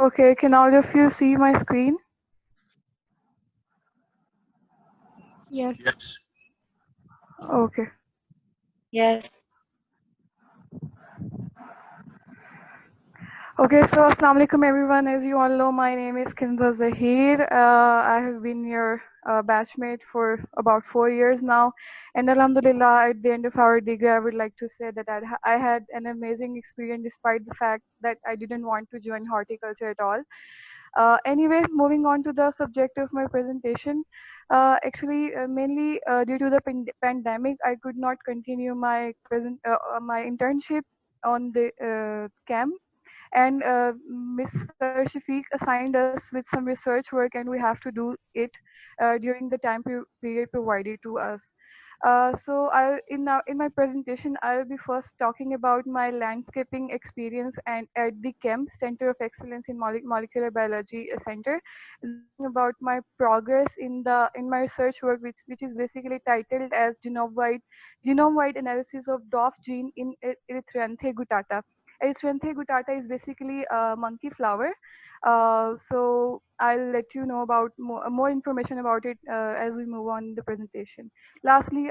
Okay, can all of you see my screen? Yes. Yes. Okay. Yes. Okay, so Assalamu alaikum everyone. As you all know, my name is Kinza Zahir. I have been your batchmate for about 4 years now. And Alhamdulillah, at the end of our degree, I would like to say that I had an amazing experience despite the fact that I didn't want to join horticulture at all. Anyway, moving on to the subject of my presentation. Mainly due to the pandemic, I could not continue my my internship on the camp, and Miss Shafiq assigned us with some research work, and we have to do it during the time period provided to us. In my presentation, I'll be first talking about my landscaping experience and at the CHEM Center of Excellence in Molecular Biology Center, about my progress in my research work, which is basically titled as genome-wide analysis of DOF gene in Erythranthe guttata. Erythranthe guttata is basically a monkey flower. So I'll let you know about more information about it as we move on in the presentation. Lastly,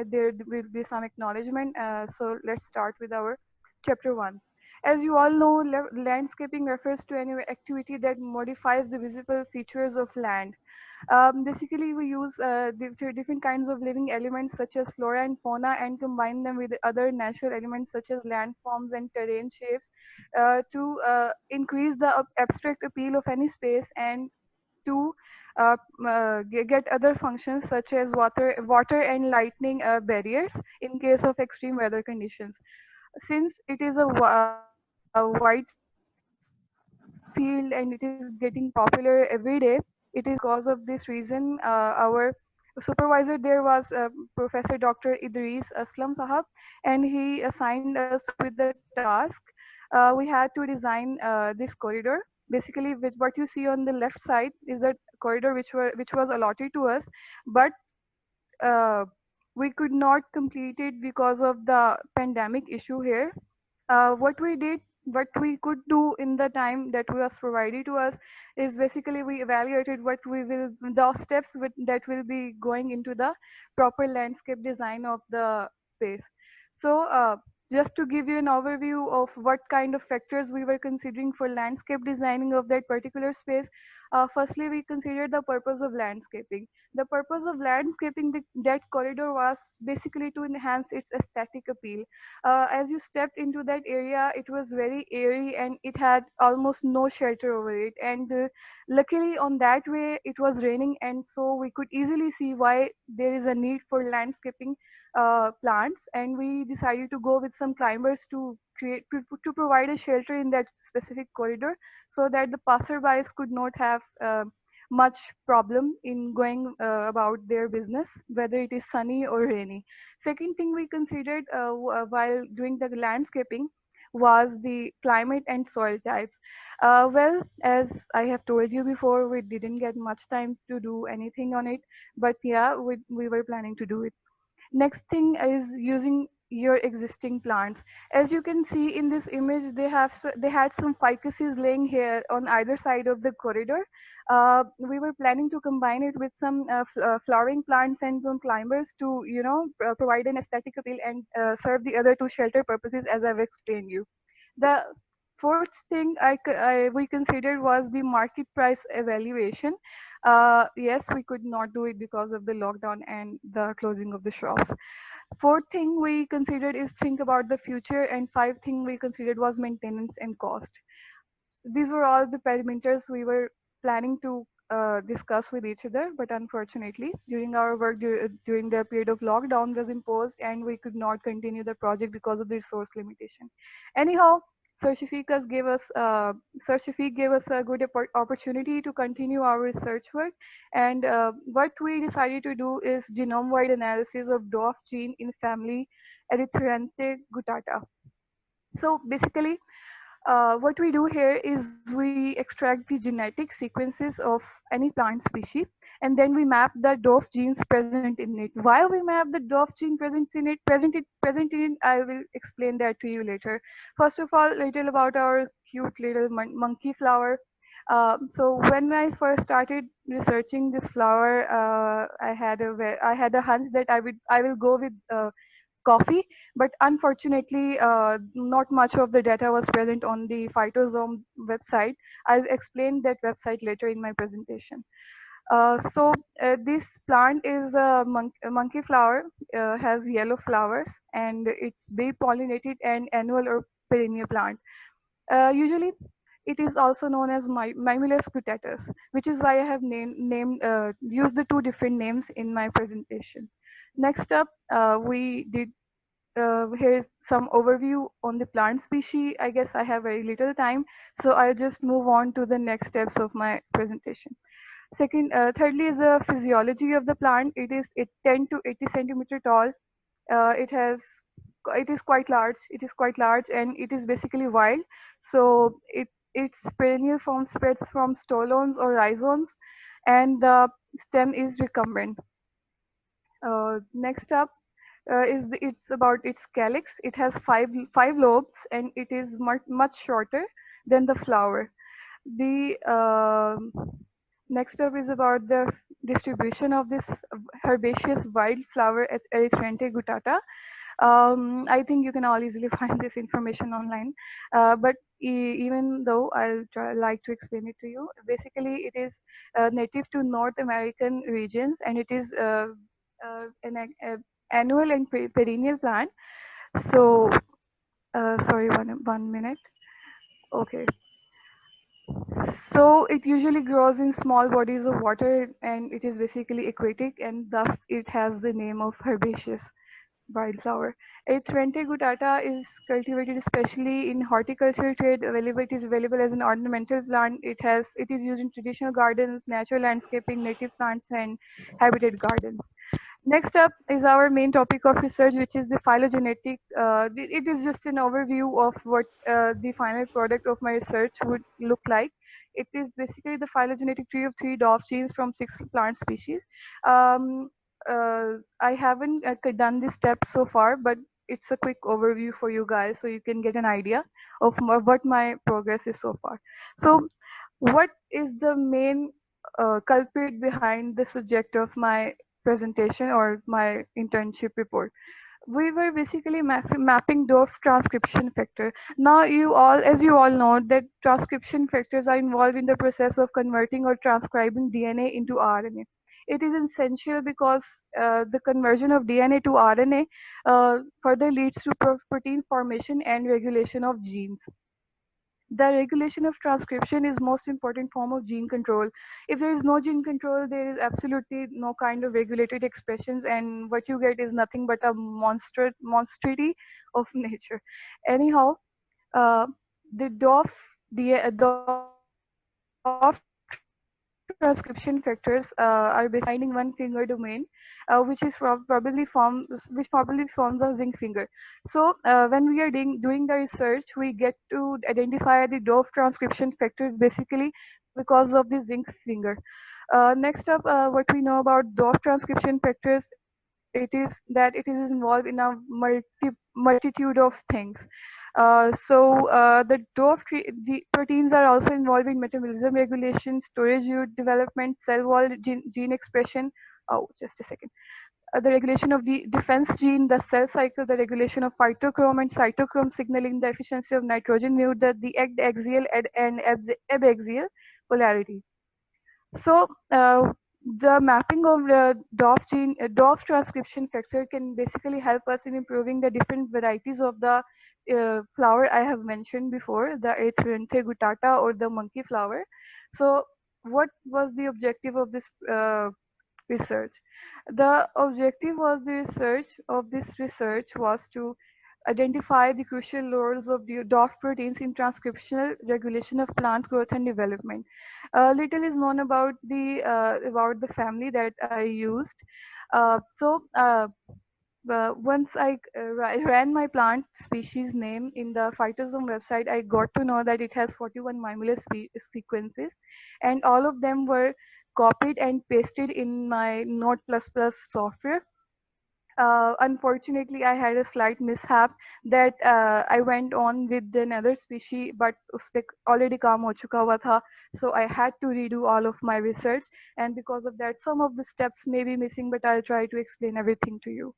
there will be some acknowledgement. So let's start with our chapter 1. As you all know, landscaping refers to any activity that modifies the visible features of land. Basically, we use different kinds of living elements such as flora and fauna and combine them with other natural elements such as landforms and terrain shapes to increase the abstract appeal of any space and to get other functions such as water and lightning barriers in case of extreme weather conditions. Since it is a wide field and it is getting popular every day, it is because of this reason our supervisor there was Professor Dr. Idris Aslam Sahab, and he assigned us with the task. We had to design this corridor. Basically, with what you see on the left side is the corridor which was allotted to us, but uh, we could not complete it because of the pandemic issue here. What we could do in the time that was provided to us is basically we evaluated the steps that will be going into the proper landscape design of the space. So just to give you an overview of what kind of factors we were considering for landscape designing of that particular space, firstly we considered the purpose of landscaping. The purpose of landscaping that corridor was basically to enhance its aesthetic appeal. As you stepped into that area, it was very airy and it had almost no shelter over it. And luckily, on that way, it was raining, and so we could easily see why there is a need for landscaping plants. And we decided to go with some climbers to provide a shelter in that specific corridor, so that the passerbys could not have much problem in going about their business, whether it is sunny or rainy. Second thing we considered while doing the landscaping was the climate and soil types. Well, as I have told you before, we didn't get much time to do anything on it, but yeah, we were planning to do it. Next thing is using your existing plants. As you can see in this image, they had some ficuses laying here on either side of the corridor. We were planning to combine it with some flowering plants and some climbers to provide an aesthetic appeal and serve the other two shelter purposes as I've explained you. The fourth thing we considered was the market price evaluation. Yes, we could not do it because of the lockdown and the closing of the shops. Fourth thing we considered is think about the future, and fifth thing we considered was maintenance and cost. These were all the parameters we were planning to discuss with each other, but unfortunately during our work during the period of lockdown was imposed and we could not continue the project because of the resource limitation. Anyhow, Sir Sir Shafiq gave us a good opportunity to continue our research work, and what we decided to do is genome-wide analysis of dwarf gene in family Erythranthe guttata. So basically, what we do here is we extract the genetic sequences of any plant species, and then we map the DOF genes present in it. Why we map the DOF gene present in it, I will explain that to you later. First of all, little about our cute little monkey flower. So when I first started researching this flower, I had a hunch that I will go with coffee, but unfortunately, not much of the data was present on the Phytosome website. I'll explain that website later in my presentation. This plant is a monkey flower, has yellow flowers, and it's bee pollinated and annual or perennial plant. Usually, it is also known as Mimulus guttatus, which is why I have used the two different names in my presentation. Next up, we did here's some overview on the plant species. I guess I have very little time, so I'll just move on to the next steps of my presentation. Thirdly is the physiology of the plant. It 10 to 80 centimeter tall. It has it is quite large. It is quite large, and it is basically wild. So its perennial form spreads from stolones or rhizomes, and the stem is recumbent. Next up it's about its calyx. It has five lobes, and it is much shorter than the flower. The next up is about the distribution of this herbaceous wildflower at Erythranthe guttata. I think you can all easily find this information online, but even though like to explain it to you, basically it is native to North American regions, and it is an annual and perennial plant. So, sorry, one minute. Okay. So it usually grows in small bodies of water, and it is basically aquatic, and thus it has the name of herbaceous wildflower. Erythranthe guttata is cultivated especially in horticulture trade. It is available as an ornamental plant. It is used in traditional gardens, natural landscaping, native plants, and habitat gardens. Next up is our main topic of research, which is the phylogenetic. It is just an overview of what the final product of my research would look like. It is basically the phylogenetic tree of three DOF genes from six plant species. Um, I haven't done this step so far, but it's a quick overview for you guys so you can get an idea of what my progress is so far. So, what is the main culprit behind the subject of my presentation or my internship report? We were basically mapping DOF transcription factor. Now as you all know, that transcription factors are involved in the process of converting or transcribing DNA into RNA. It is essential because the conversion of DNA to RNA further leads to protein formation and regulation of genes. The regulation of transcription is most important form of gene control. If there is no gene control, there is absolutely no kind of regulated expressions, and what you get is nothing but a monstrosity of nature. Anyhow, uh, the DOF transcription factors are basically defining one finger domain, which probably forms a zinc finger. So when we are doing the research, we get to identify the DOF transcription factors basically because of the zinc finger. Next up, what we know about DOF transcription factors, it is involved in a multitude of things. The proteins are also involved in metabolism regulation, storage unit development, cell wall gene expression. Oh, just a second. The regulation of the defense gene, the cell cycle, the regulation of phytochrome and cytochrome signaling, the efficiency of nitrogen node, the axial and abaxial polarity. So the mapping of the DOF transcription factor can basically help us in improving the different varieties of the flower I have mentioned before, the Erythranthe guttata or the monkey flower. So what was the objective of this research? The objective was the research of this research was to identify the crucial roles of the DOF proteins in transcriptional regulation of plant growth and development. Little is known about the family that I used. Once I ran my plant species name in the Phytosome website, I got to know that it has 41 Mimulus sequences, and all of them were copied and pasted in my Node++ software. Unfortunately, I had a slight mishap that I went on with another species, but उसपे already काम हो चुका हुआ था, so I had to redo all of my research, and because of that, some of the steps may be missing, but I'll try to explain everything to you.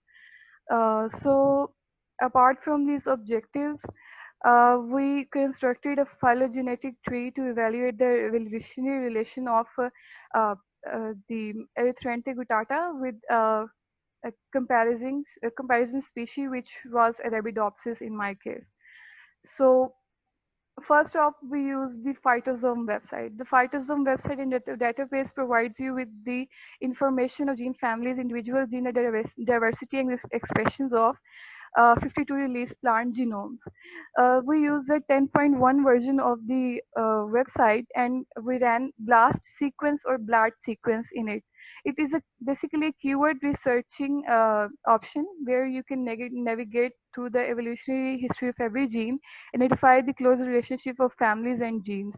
So apart from these objectives, we constructed a phylogenetic tree to evaluate the evolutionary relation of uh, the Erythranthe guttata with a comparison species, which was Arabidopsis in my case. So first off, we use the Phytosome website. The Phytosome website in the database provides you with the information of gene families, individual gene diversity, and expressions of 52 released plant genomes. We use a 10.1 version of the website, and we ran BLAST sequence or BLAT sequence in it. It is basically a keyword researching option where you can navigate through the evolutionary history of every gene, identify the close relationship of families and genes.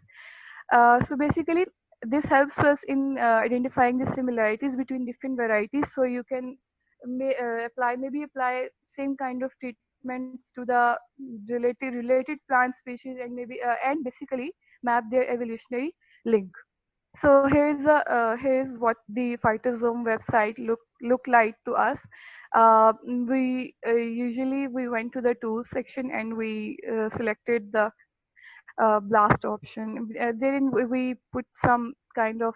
So basically, this helps us in identifying the similarities between different varieties, so you can maybe apply same kind of treatments to the related plant species, and maybe and basically map their evolutionary link. So here's what the Phytosome website look like to us. We usually we went to the tools section, and we selected the blast option. Therein we put some kind of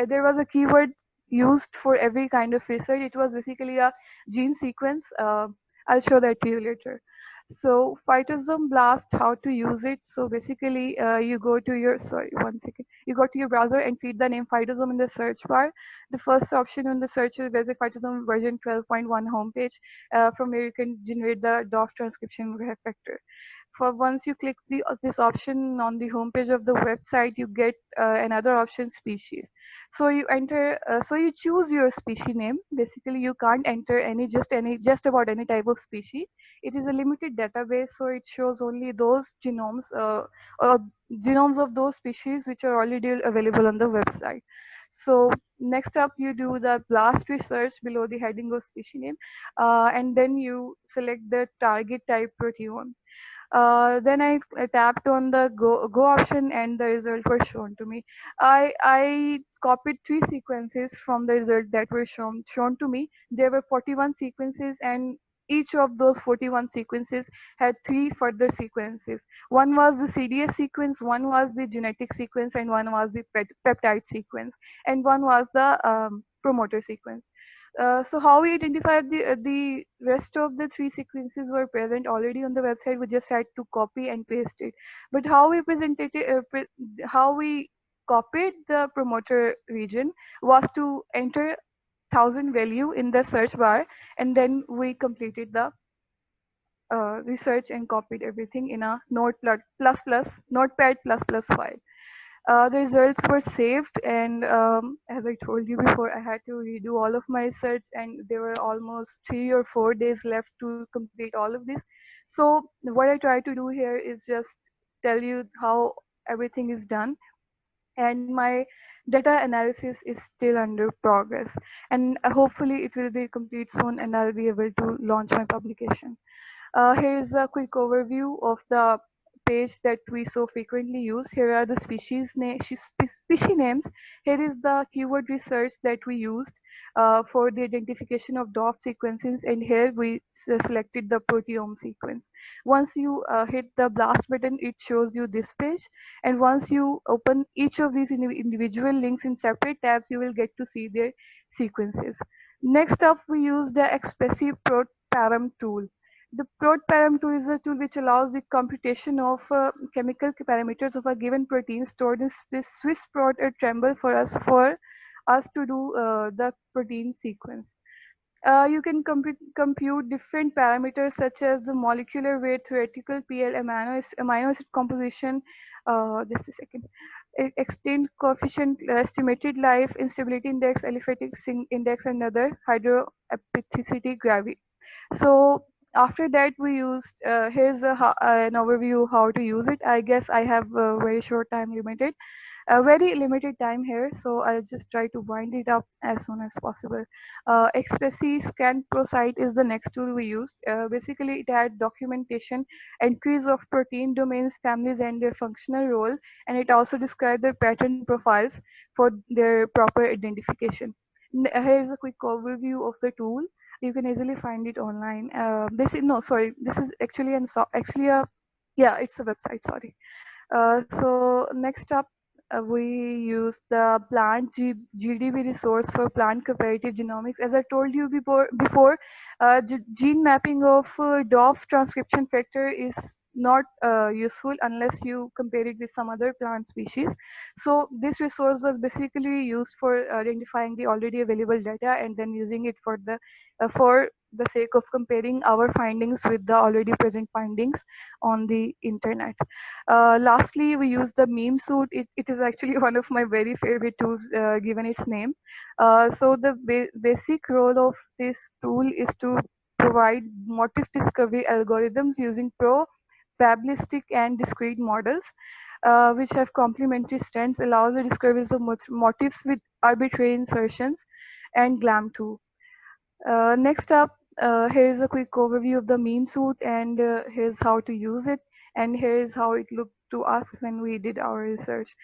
there was a keyword used for every kind of research. It was basically a gene sequence. I'll show that to you later. So Phytosome Blast, how to use it. So basically, you go to your, sorry, one second. You go to your browser and feed the name Phytosome in the search bar. The first option on the search is Basic Phytosome version 12.1 homepage. From where you can generate the DOF transcription vector. For once you click this option on the homepage of the website, you get another option, species. So you enter, so you choose your species name. Basically, you can't enter just about any type of species. It is a limited database, so it shows only those uh, genomes of those species which are already available on the website. So next up, you do the blast research below the heading of species name, and then you select the target type proteome. Then I tapped on the go option, and the result was shown to me. I copied three sequences from the result that were shown to me. There were 41 sequences, and each of those 41 sequences had three further sequences. One was the CDS sequence, one was the genetic sequence, and one was the peptide sequence, and one was the promoter sequence. So how we identified the rest of the three sequences were present already on the website. We just had to copy and paste it. But how we presented it, how we copied the promoter region was to enter 1000 value in the search bar, and then we completed the research and copied everything in a notepad plus plus file. The results were saved, and as I told you before, I had to redo all of my research, and there were almost 3 or 4 days left to complete all of this. So what I try to do here is just tell you how everything is done, and my data analysis is still under progress, and hopefully it will be complete soon, and I'll be able to launch my publication. Here's a quick overview of the page that we so frequently use. Here are the species names. Here is the keyword research that we used for the identification of DOF sequences, and here we selected the proteome sequence. Once you hit the blast button, it shows you this page, and once you open each of these individual links in separate tabs, you will get to see their sequences. Next up, we use the Expressive Prot Param tool. The ProtParam tool is a tool which allows the computation of chemical parameters of a given protein stored in Swiss prot or Tremble for us to do the protein sequence. You can compute different parameters such as the molecular weight, theoretical PL, amino acid composition, just a second, extent coefficient, estimated life, instability index, aliphatic index, and other hydroapathicity gravity. So after that, we used, here's an overview how to use it. I guess I have a very short time limited. A very limited time here, so I'll just try to wind it up as soon as possible. Expressi Scan Pro site is the next tool we used. Basically, it had documentation, entries of protein domains, families, and their functional role, and it also described their pattern profiles for their proper identification. Here's a quick overview of the tool. You can easily find it online. This is no, sorry, this is actually actually a yeah, it's a website. Sorry. So next up, we use the GDB resource for plant comparative genomics. As I told you before, gene mapping of DOF transcription factor is not useful unless you compare it with some other plant species. So this resource was basically used for identifying the already available data and then using it for the sake of comparing our findings with the already present findings on the internet. Lastly, we use the meme suit. It is actually one of my very favorite tools given its name. So the basic role of this tool is to provide motif discovery algorithms using probabilistic and discrete models, which have complementary strengths, allows the discovery of motifs with arbitrary insertions, and GLAM2. Next up, here's a quick overview of the meme suit, and here's how to use it, and here's how it looked to us when we did our research.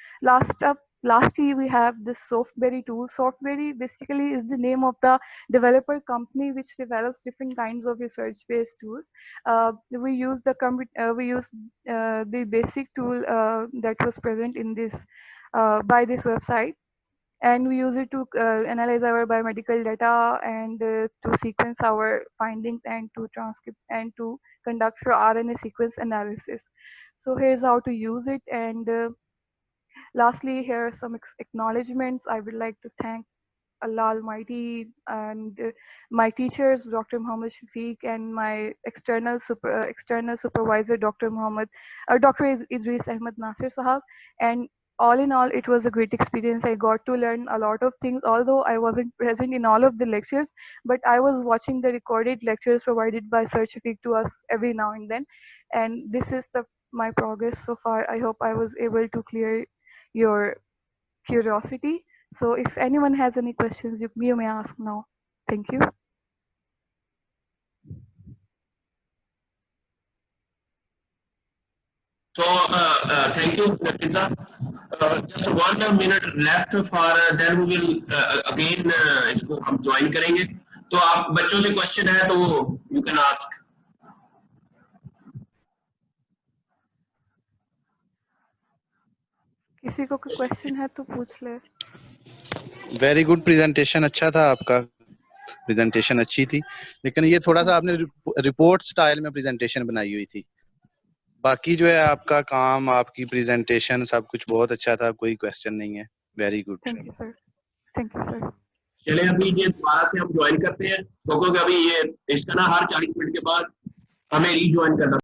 Lastly, we have the Softberry tool. Softberry basically is the name of the developer company which develops different kinds of research-based tools. We use the basic tool that was present in this by this website, and we use it to analyze our biomedical data and to sequence our findings and to transcript and to conduct for RNA sequence analysis. So here's how to use it. And lastly, here are some acknowledgements. I would like to thank Allah Almighty and my teachers, Dr. Muhammad Shafiq, and my external supervisor, Dr. Idris Ahmed Nasir Sahab. And all in all, it was a great experience. I got to learn a lot of things, although I wasn't present in all of the lectures, but I was watching the recorded lectures provided by Sir Shafiq to us every now and then. And this is my progress so far. I hope I was able to clear your curiosity. So if anyone has any questions, you may ask now. Thank you. So thank you, Kinza. Just 1 minute left for then we will again इसको हम join करेंगे. तो आप बच्चों से question है तो you can ask. किसी को कोई क्वेश्चन है तो पूछ ले. वेरी गुड प्रेजेंटेशन, अच्छा था आपका. प्रेजेंटेशन अच्छी थी, लेकिन ये थोड़ा सा आपने रिपोर्ट स्टाइल में प्रेजेंटेशन बनाई हुई थी. बाकी जो है आपका काम, आपकी प्रेजेंटेशन सब कुछ बहुत अच्छा था, कोई क्वेश्चन नहीं है. Very good. Thank you sir. Thank you sir. चले अभी ये दोबारा से हम ज्वाइन करते हैं, क्योंकि अभी ये इसका ना हर 40 मिनट के बाद हमें रीज्वाइन करना